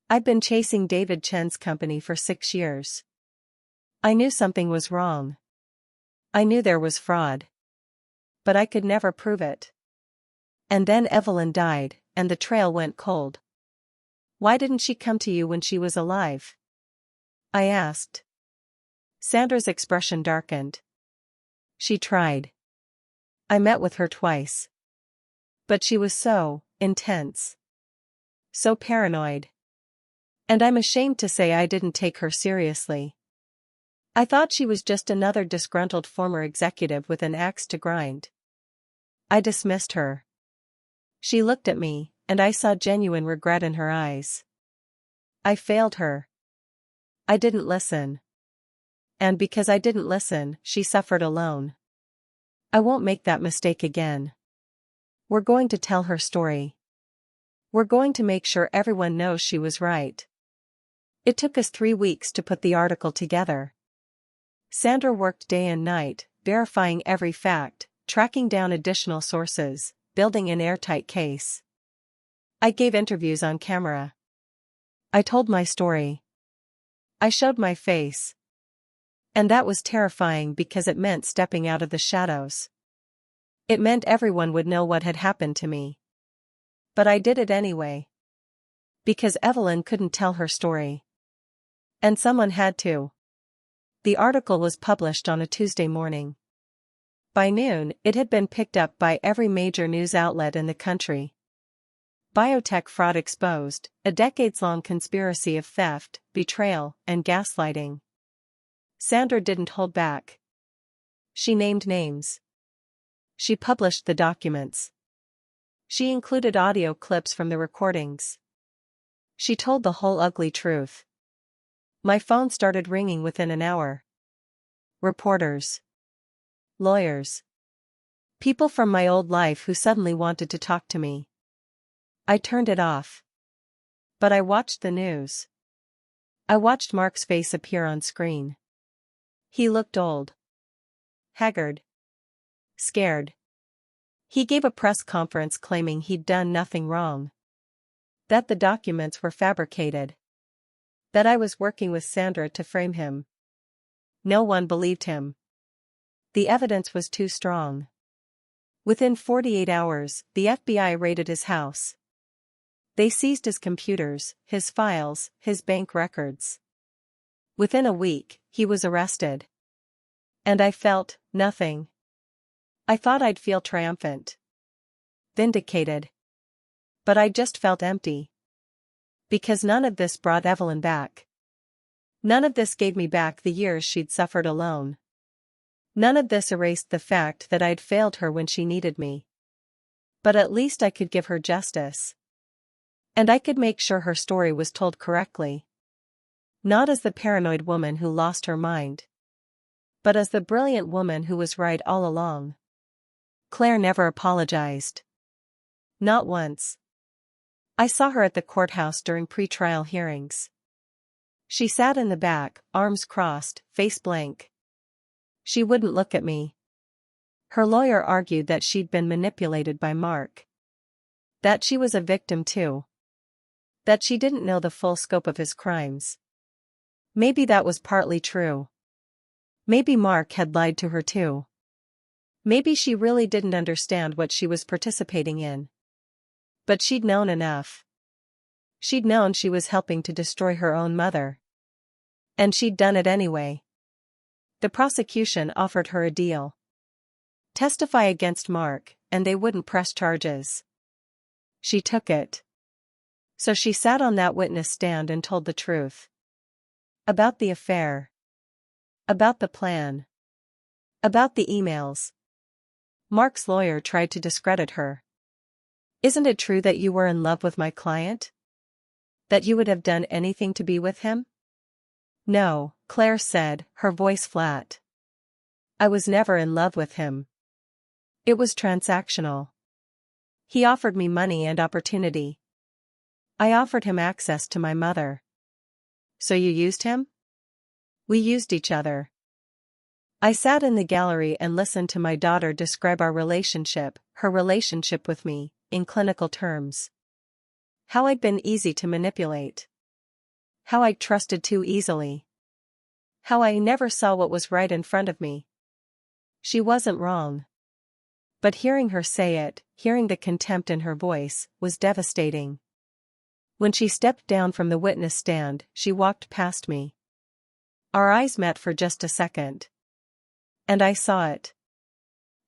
I'd been chasing David Chen's company for 6 years. I knew something was wrong. I knew there was fraud. But I could never prove it. And then Evelyn died, and the trail went cold. Why didn't she come to you when she was alive? I asked. Sandra's expression darkened. She tried. I met with her twice. But she was so intense. So paranoid. And I'm ashamed to say I didn't take her seriously. I thought she was just another disgruntled former executive with an axe to grind. I dismissed her. She looked at me, and I saw genuine regret in her eyes. I failed her. I didn't listen. And because I didn't listen, she suffered alone. I won't make that mistake again. We're going to tell her story. We're going to make sure everyone knows she was right. It took us 3 weeks to put the article together. Sandra worked day and night, verifying every fact, tracking down additional sources, building an airtight case. I gave interviews on camera. I told my story. I showed my face. And that was terrifying because it meant stepping out of the shadows. It meant everyone would know what had happened to me. But I did it anyway. Because Evelyn couldn't tell her story. And someone had to. The article was published on a Tuesday morning. By noon, it had been picked up by every major news outlet in the country. Biotech fraud exposed, a decades-long conspiracy of theft, betrayal, and gaslighting. Sandra didn't hold back. She named names. She published the documents. She included audio clips from the recordings. She told the whole ugly truth. My phone started ringing within an hour. Reporters. Lawyers. People from my old life who suddenly wanted to talk to me. I turned it off. But I watched the news. I watched Mark's face appear on screen. He looked old. Haggard. Scared. He gave a press conference claiming he'd done nothing wrong. That the documents were fabricated. That I was working with Sandra to frame him. No one believed him. The evidence was too strong. Within 48 hours, the FBI raided his house. They seized his computers, his files, his bank records. Within a week, he was arrested. And I felt nothing. I thought I'd feel triumphant. Vindicated. But I just felt empty. Because none of this brought Evelyn back. None of this gave me back the years she'd suffered alone. None of this erased the fact that I'd failed her when she needed me. But at least I could give her justice. And I could make sure her story was told correctly. Not as the paranoid woman who lost her mind. But as the brilliant woman who was right all along. Claire never apologized. Not once. I saw her at the courthouse during pretrial hearings. She sat in the back, arms crossed, face blank. She wouldn't look at me. Her lawyer argued that she'd been manipulated by Mark. That she was a victim too. That she didn't know the full scope of his crimes. Maybe that was partly true. Maybe Mark had lied to her too. Maybe she really didn't understand what she was participating in. But she'd known enough. She'd known she was helping to destroy her own mother. And she'd done it anyway. The prosecution offered her a deal. Testify against Mark, and they wouldn't press charges. She took it. So she sat on that witness stand and told the truth. About the affair. About the plan. About the emails. Mark's lawyer tried to discredit her. Isn't it true that you were in love with my client? That you would have done anything to be with him? No, Claire said, her voice flat. I was never in love with him. It was transactional. He offered me money and opportunity. I offered him access to my mother. So you used him? We used each other. I sat in the gallery and listened to my daughter describe our relationship, her relationship with me, in clinical terms. How I'd been easy to manipulate. How I trusted too easily. How I never saw what was right in front of me. She wasn't wrong. But hearing her say it, hearing the contempt in her voice, was devastating. When she stepped down from the witness stand, she walked past me. Our eyes met for just a second. And I saw it.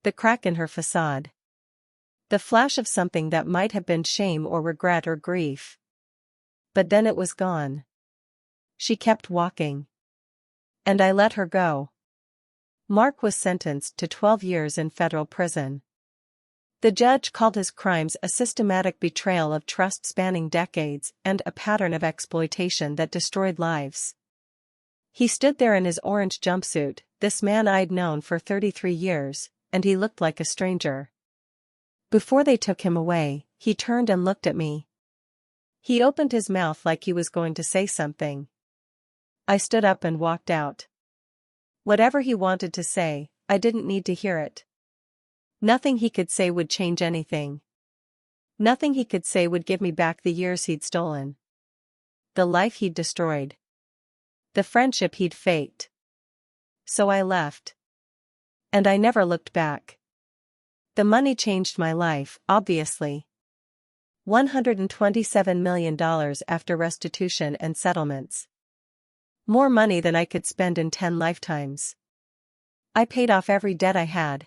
The crack in her facade. The flash of something that might have been shame or regret or grief. But then it was gone. She kept walking. And I let her go. Mark was sentenced to 12 years in federal prison. The judge called his crimes a systematic betrayal of trust spanning decades and a pattern of exploitation that destroyed lives. He stood there in his orange jumpsuit, this man I'd known for 33 years, and he looked like a stranger. Before they took him away, he turned and looked at me. He opened his mouth like he was going to say something. I stood up and walked out. Whatever he wanted to say, I didn't need to hear it. Nothing he could say would change anything. Nothing he could say would give me back the years he'd stolen. The life he'd destroyed. The friendship he'd faked. So I left. And I never looked back. The money changed my life, obviously. $127 million after restitution and settlements. More money than I could spend in 10 lifetimes. I paid off every debt I had.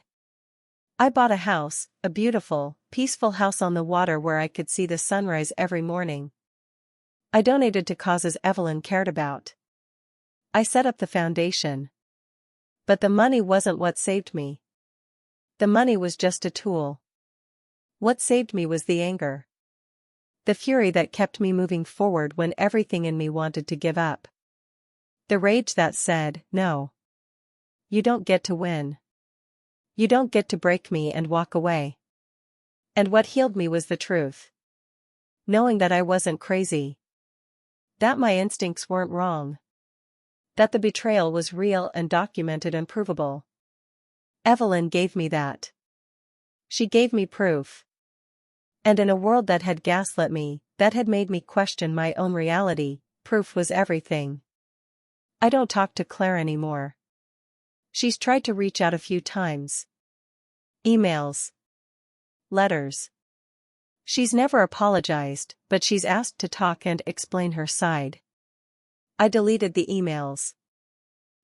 I bought a house, a beautiful, peaceful house on the water where I could see the sunrise every morning. I donated to causes Evelyn cared about. I set up the foundation. But the money wasn't what saved me. The money was just a tool. What saved me was the anger. The fury that kept me moving forward when everything in me wanted to give up. The rage that said, no. You don't get to win. You don't get to break me and walk away. And what healed me was the truth. Knowing that I wasn't crazy. That my instincts weren't wrong. That the betrayal was real and documented and provable. Evelyn gave me that. She gave me proof. And in a world that had gaslit me, that had made me question my own reality, proof was everything. I don't talk to Claire anymore. She's tried to reach out a few times. Emails. Letters. She's never apologized, but she's asked to talk and explain her side. I deleted the emails.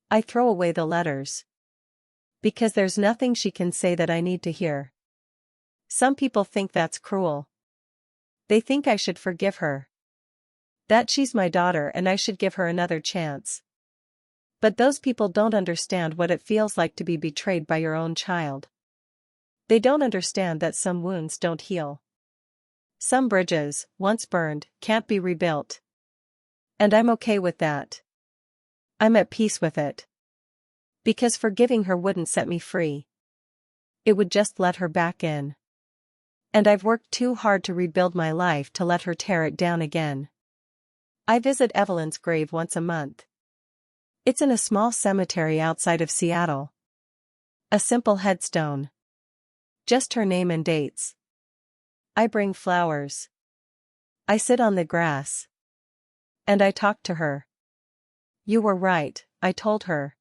I throw away the letters. Because there's nothing she can say that I need to hear. Some people think that's cruel. They think I should forgive her. That she's my daughter and I should give her another chance. But those people don't understand what it feels like to be betrayed by your own child. They don't understand that some wounds don't heal. Some bridges, once burned, can't be rebuilt. And I'm okay with that. I'm at peace with it. Because forgiving her wouldn't set me free. It would just let her back in. And I've worked too hard to rebuild my life to let her tear it down again. I visit Evelyn's grave once a month. It's in a small cemetery outside of Seattle. A simple headstone. Just her name and dates. I bring flowers. I sit on the grass. And I talk to her. You were right, I told her.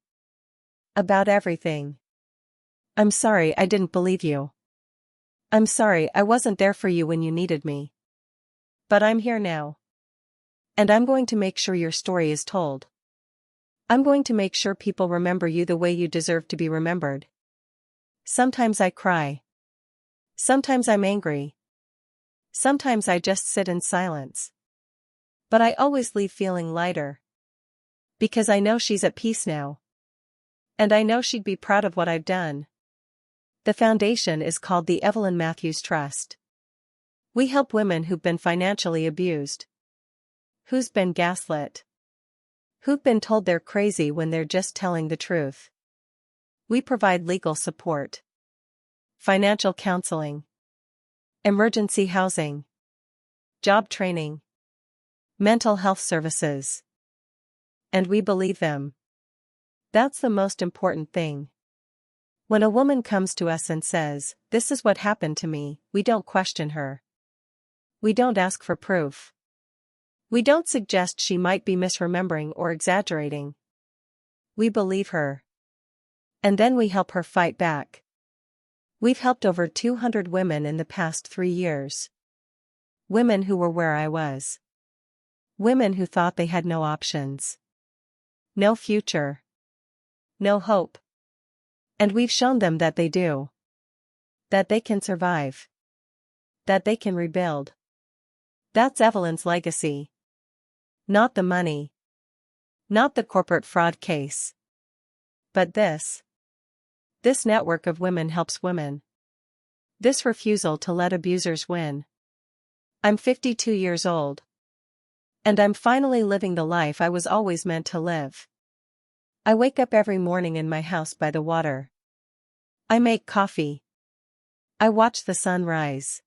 About everything. I'm sorry I didn't believe you. I'm sorry I wasn't there for you when you needed me. But I'm here now. And I'm going to make sure your story is told. I'm going to make sure people remember you the way you deserve to be remembered. Sometimes I cry. Sometimes I'm angry. Sometimes I just sit in silence. But I always leave feeling lighter. Because I know she's at peace now. And I know she'd be proud of what I've done. The foundation is called the Evelyn Matthews Trust. We help women who've been financially abused. Who's been gaslit. Who've been told they're crazy when they're just telling the truth. We provide legal support. Financial counseling. Emergency housing. Job training. Mental health services. And we believe them. That's the most important thing. When a woman comes to us and says, "This is what happened to me," we don't question her. We don't ask for proof. We don't suggest she might be misremembering or exaggerating. We believe her. And then we help her fight back. We've helped over 200 women in the past 3 years. Women who were where I was. Women who thought they had no options. No future. No hope. And we've shown them that they do. That they can survive. That they can rebuild. That's Evelyn's legacy. Not the money. Not the corporate fraud case. But this. This network of women helps women. This refusal to let abusers win. I'm 52 years old. And I'm finally living the life I was always meant to live. I wake up every morning in my house by the water. I make coffee. I watch the sun rise.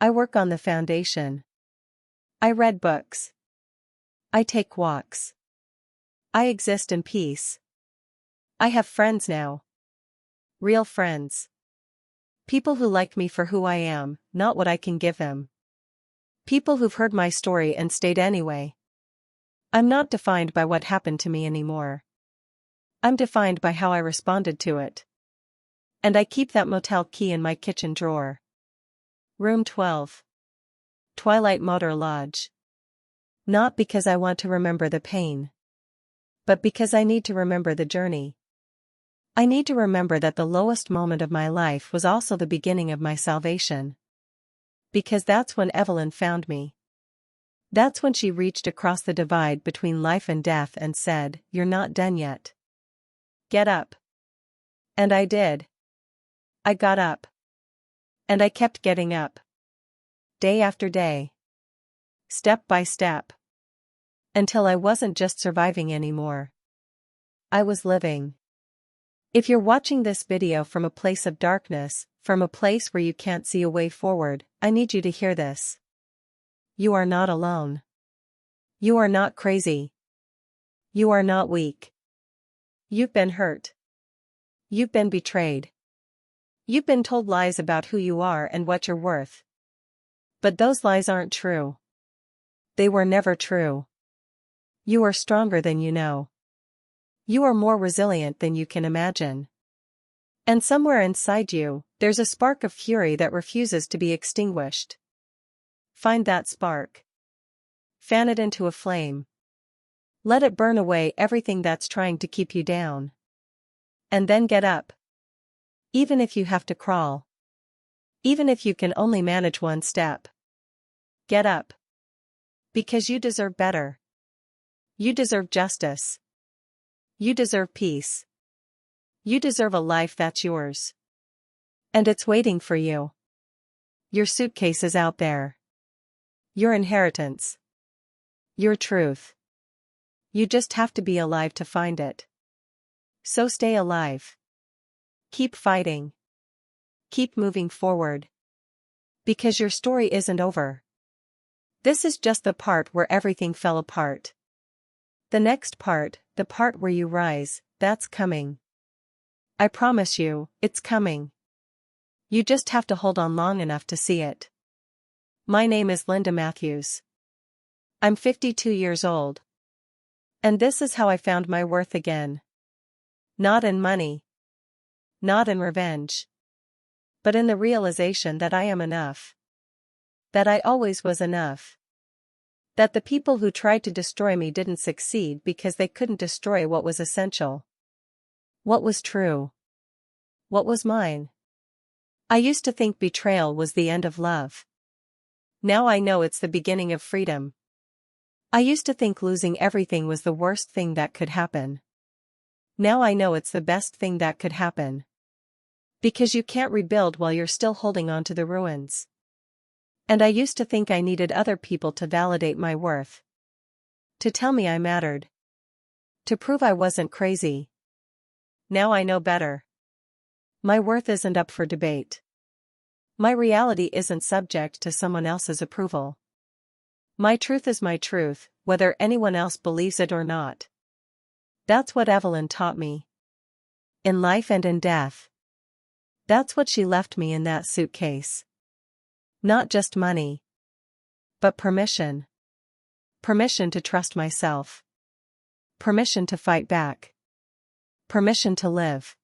I work on the foundation. I read books. I take walks. I exist in peace. I have friends now. Real friends. People who like me for who I am, not what I can give them. People who've heard my story and stayed anyway. I'm not defined by what happened to me anymore. I'm defined by how I responded to it. And I keep that motel key in my kitchen drawer. Room 12. Twilight Motor Lodge. Not because I want to remember the pain. But because I need to remember the journey. I need to remember that the lowest moment of my life was also the beginning of my salvation. Because that's when Evelyn found me. That's when she reached across the divide between life and death and said, "You're not done yet. Get up." And I did. I got up. And I kept getting up. Day after day. Step by step. Until I wasn't just surviving anymore. I was living. If you're watching this video from a place of darkness, from a place where you can't see a way forward, I need you to hear this. You are not alone. You are not crazy. You are not weak. You've been hurt. You've been betrayed. You've been told lies about who you are and what you're worth. But those lies aren't true. They were never true. You are stronger than you know. You are more resilient than you can imagine. And somewhere inside you, there's a spark of fury that refuses to be extinguished. Find that spark. Fan it into a flame. Let it burn away everything that's trying to keep you down. And then get up. Even if you have to crawl. Even if you can only manage one step. Get up. Because you deserve better. You deserve justice. You deserve peace. You deserve a life that's yours. And it's waiting for you. Your suitcase is out there. Your inheritance. Your truth. You just have to be alive to find it. So stay alive. Keep fighting. Keep moving forward. Because your story isn't over. This is just the part where everything fell apart. The next part, the part where you rise, that's coming. I promise you, it's coming. You just have to hold on long enough to see it. My name is Linda Matthews. I'm 52 years old. And this is how I found my worth again. Not in money. Not in revenge. But in the realization that I am enough. That I always was enough. That the people who tried to destroy me didn't succeed because they couldn't destroy what was essential. What was true. What was mine. I used to think betrayal was the end of love. Now I know it's the beginning of freedom. I used to think losing everything was the worst thing that could happen. Now I know it's the best thing that could happen. Because you can't rebuild while you're still holding on to the ruins. And I used to think I needed other people to validate my worth. To tell me I mattered. To prove I wasn't crazy. Now I know better. My worth isn't up for debate. My reality isn't subject to someone else's approval. My truth is my truth, whether anyone else believes it or not. That's what Evelyn taught me. In life and in death. That's what she left me in that suitcase. Not just money. But permission. Permission to trust myself. Permission to fight back. Permission to live.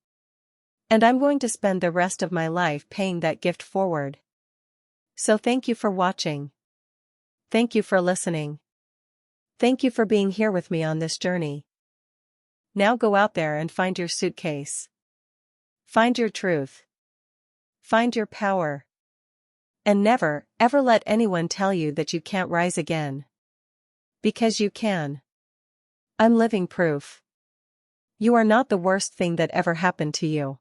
And I'm going to spend the rest of my life paying that gift forward. So thank you for watching. Thank you for listening. Thank you for being here with me on this journey. Now go out there and find your suitcase. Find your truth. Find your power. And never, ever let anyone tell you that you can't rise again. Because you can. I'm living proof. You are not the worst thing that ever happened to you.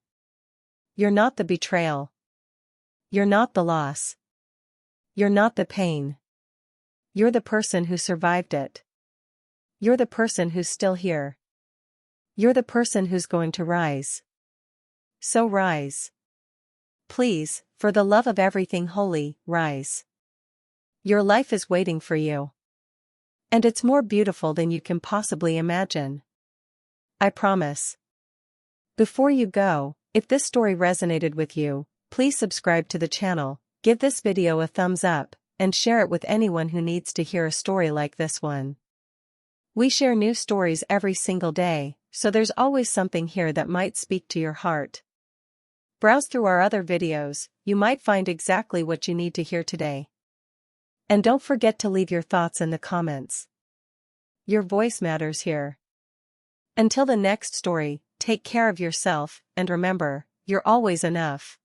You're not the betrayal. You're not the loss. You're not the pain. You're the person who survived it. You're the person who's still here. You're the person who's going to rise. So rise. Please, for the love of everything holy, rise. Your life is waiting for you. And it's more beautiful than you can possibly imagine. I promise. Before you go, if this story resonated with you, please subscribe to the channel, give this video a thumbs up, and share it with anyone who needs to hear a story like this one. We share new stories every single day, so there's always something here that might speak to your heart. Browse through our other videos, you might find exactly what you need to hear today. And don't forget to leave your thoughts in the comments. Your voice matters here. Until the next story, take care of yourself, and remember, you're always enough.